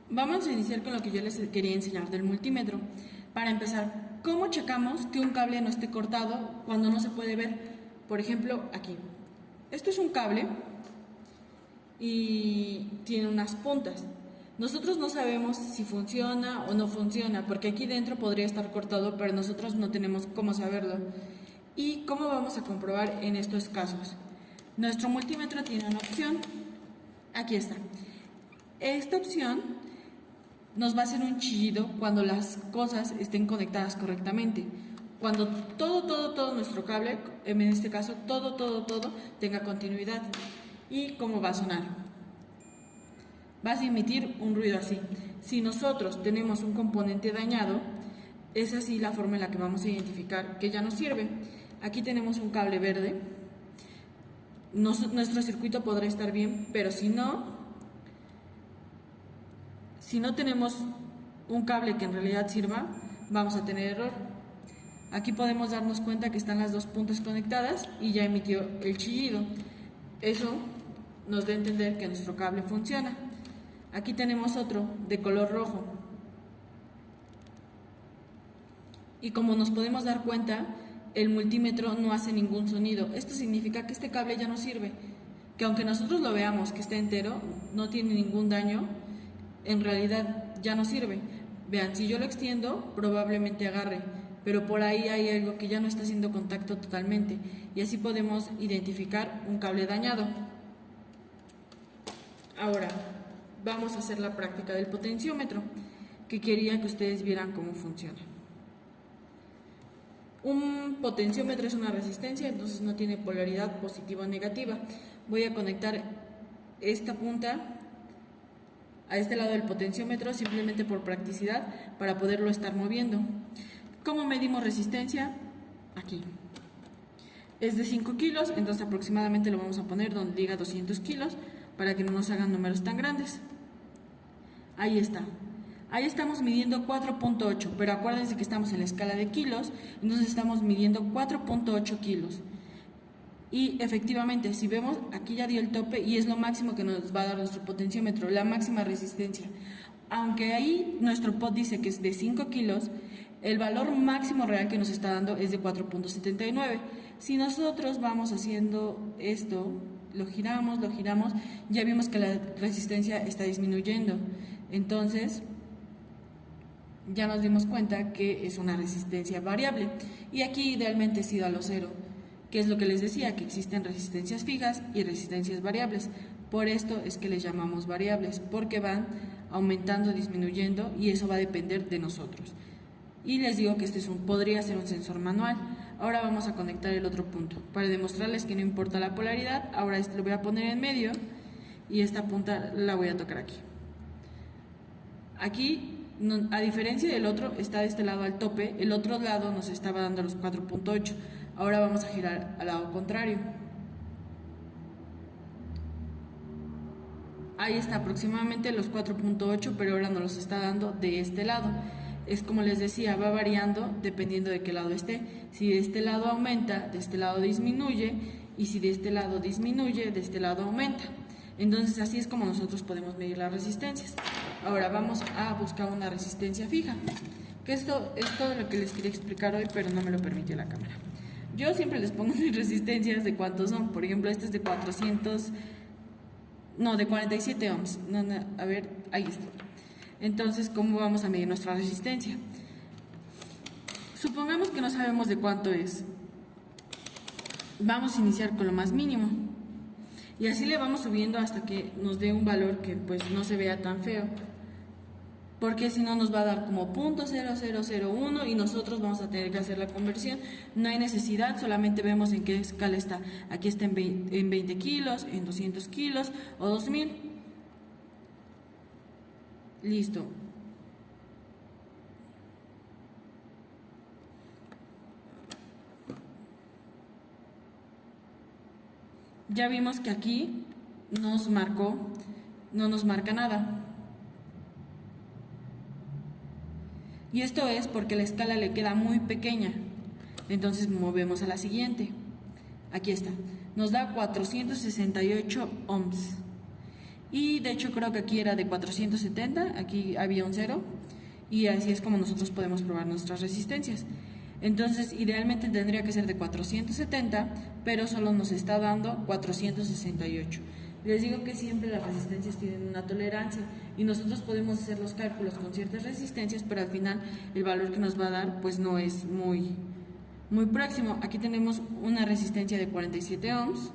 Vamos a iniciar con lo que yo les quería enseñar del multímetro. Para empezar, ¿cómo checamos que un cable no esté cortado cuando no se puede ver? Por ejemplo, aquí. Esto es un cable y tiene unas puntas. Nosotros no sabemos si funciona o no funciona, porque aquí dentro podría estar cortado, pero nosotros no tenemos cómo saberlo. ¿Y cómo vamos a comprobar en estos casos? Nuestro multímetro tiene una opción. Aquí está. Esta opción nos va a hacer un chillido cuando las cosas estén conectadas correctamente. Cuando todo nuestro cable, en este caso todo tenga continuidad. ¿Y cómo va a sonar? Va a emitir un ruido así. Si nosotros tenemos un componente dañado, es así la forma en la que vamos a identificar que ya no sirve. Aquí tenemos un cable verde. Nuestro circuito podrá estar bien, pero si no tenemos un cable que en realidad sirva, vamos a tener error. Aquí podemos darnos cuenta que están las dos puntas conectadas y ya emitió el chillido. Eso nos da a entender que nuestro cable funciona. Aquí tenemos otro de color rojo. Y como nos podemos dar cuenta, el multímetro no hace ningún sonido. Esto significa que este cable ya no sirve, que aunque nosotros lo veamos que está entero, no tiene ningún daño, en realidad ya no sirve. Vean, si yo lo extiendo, probablemente agarre, pero por ahí hay algo que ya no está haciendo contacto totalmente, y así podemos identificar un cable dañado. Ahora, vamos a hacer la práctica del potenciómetro, que quería que ustedes vieran cómo funciona. Un potenciómetro es una resistencia, entonces no tiene polaridad positiva o negativa. Voy a conectar esta punta a este lado del potenciómetro simplemente por practicidad para poderlo estar moviendo. ¿Cómo medimos resistencia? Aquí. Es de 5 kilos, entonces aproximadamente lo vamos a poner donde diga 200 kilos para que no nos hagan números tan grandes. Ahí está. Ahí estamos midiendo 4.8, pero acuérdense que estamos en la escala de kilos, entonces estamos midiendo 4.8 kilos. Y efectivamente, si vemos, aquí ya dio el tope y es lo máximo que nos va a dar nuestro potenciómetro, la máxima resistencia. Aunque ahí nuestro pot dice que es de 5 kilos, el valor máximo real que nos está dando es de 4.79. Si nosotros vamos haciendo esto, lo giramos, ya vimos que la resistencia está disminuyendo. Entonces, ya nos dimos cuenta que es una resistencia variable. Y aquí idealmente es ida a lo cero, que es lo que les decía, que existen resistencias fijas y resistencias variables. Por esto es que les llamamos variables, porque van aumentando, disminuyendo, y eso va a depender de nosotros. Y les digo que este podría ser un sensor manual. Ahora vamos a conectar el otro punto. Para demostrarles que no importa la polaridad, ahora este lo voy a poner en medio y esta punta la voy a tocar aquí. Aquí, a diferencia del otro, está de este lado al tope, el otro lado nos estaba dando los 4.8. Ahora vamos a girar al lado contrario. Ahí está aproximadamente los 4.8, pero ahora nos los está dando de este lado. Es como les decía, va variando dependiendo de qué lado esté. Si de este lado aumenta, de este lado disminuye, y si de este lado disminuye, de este lado aumenta. Entonces así es como nosotros podemos medir las resistencias. Ahora vamos a buscar una resistencia fija, que esto es todo lo que les quería explicar hoy, pero no me lo permitió la cámara. Yo siempre les pongo mis resistencias de cuántos son. Por ejemplo, este es de 47 ohms. A ver, ahí está. Entonces, ¿cómo vamos a medir nuestra resistencia? Supongamos que no sabemos de cuánto es. Vamos a iniciar con lo más mínimo. Y así le vamos subiendo hasta que nos dé un valor que pues no se vea tan feo. Porque si no nos va a dar como .0001 y nosotros vamos a tener que hacer la conversión. No hay necesidad, solamente vemos en qué escala está. Aquí está en 20 kilos, en 200 kilos o 2000. Listo. Ya vimos que aquí no nos marca nada. Y esto es porque la escala le queda muy pequeña. Entonces movemos a la siguiente. Aquí está. Nos da 468 ohms. y de hecho creo que aquí era de 470, aquí había un 0 y así es como nosotros podemos probar nuestras resistencias. Entonces idealmente tendría que ser de 470, pero solo nos está dando 468. Les digo que siempre las resistencias tienen una tolerancia y nosotros podemos hacer los cálculos con ciertas resistencias, pero al final el valor que nos va a dar pues no es muy próximo. Aquí tenemos una resistencia de 47 ohms.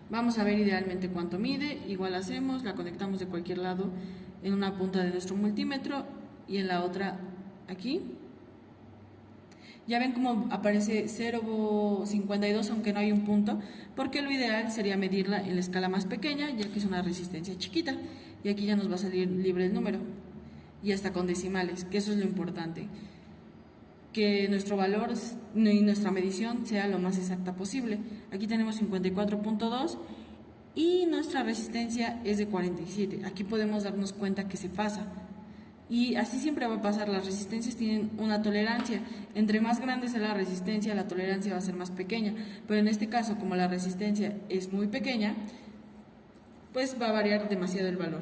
Vamos a ver idealmente cuánto mide. Igual hacemos, la conectamos de cualquier lado en una punta de nuestro multímetro y en la otra aquí. Ya ven cómo aparece 0,52 aunque no hay un punto, porque lo ideal sería medirla en la escala más pequeña, ya que es una resistencia chiquita, y aquí ya nos va a salir libre el número, y hasta con decimales, que eso es lo importante, que nuestro valor y nuestra medición sea lo más exacta posible. Aquí tenemos 54.2 y nuestra resistencia es de 47, aquí podemos darnos cuenta que se pasa. Y así siempre va a pasar, las resistencias tienen una tolerancia, entre más grande sea la resistencia, la tolerancia va a ser más pequeña, pero en este caso, como la resistencia es muy pequeña, pues va a variar demasiado el valor.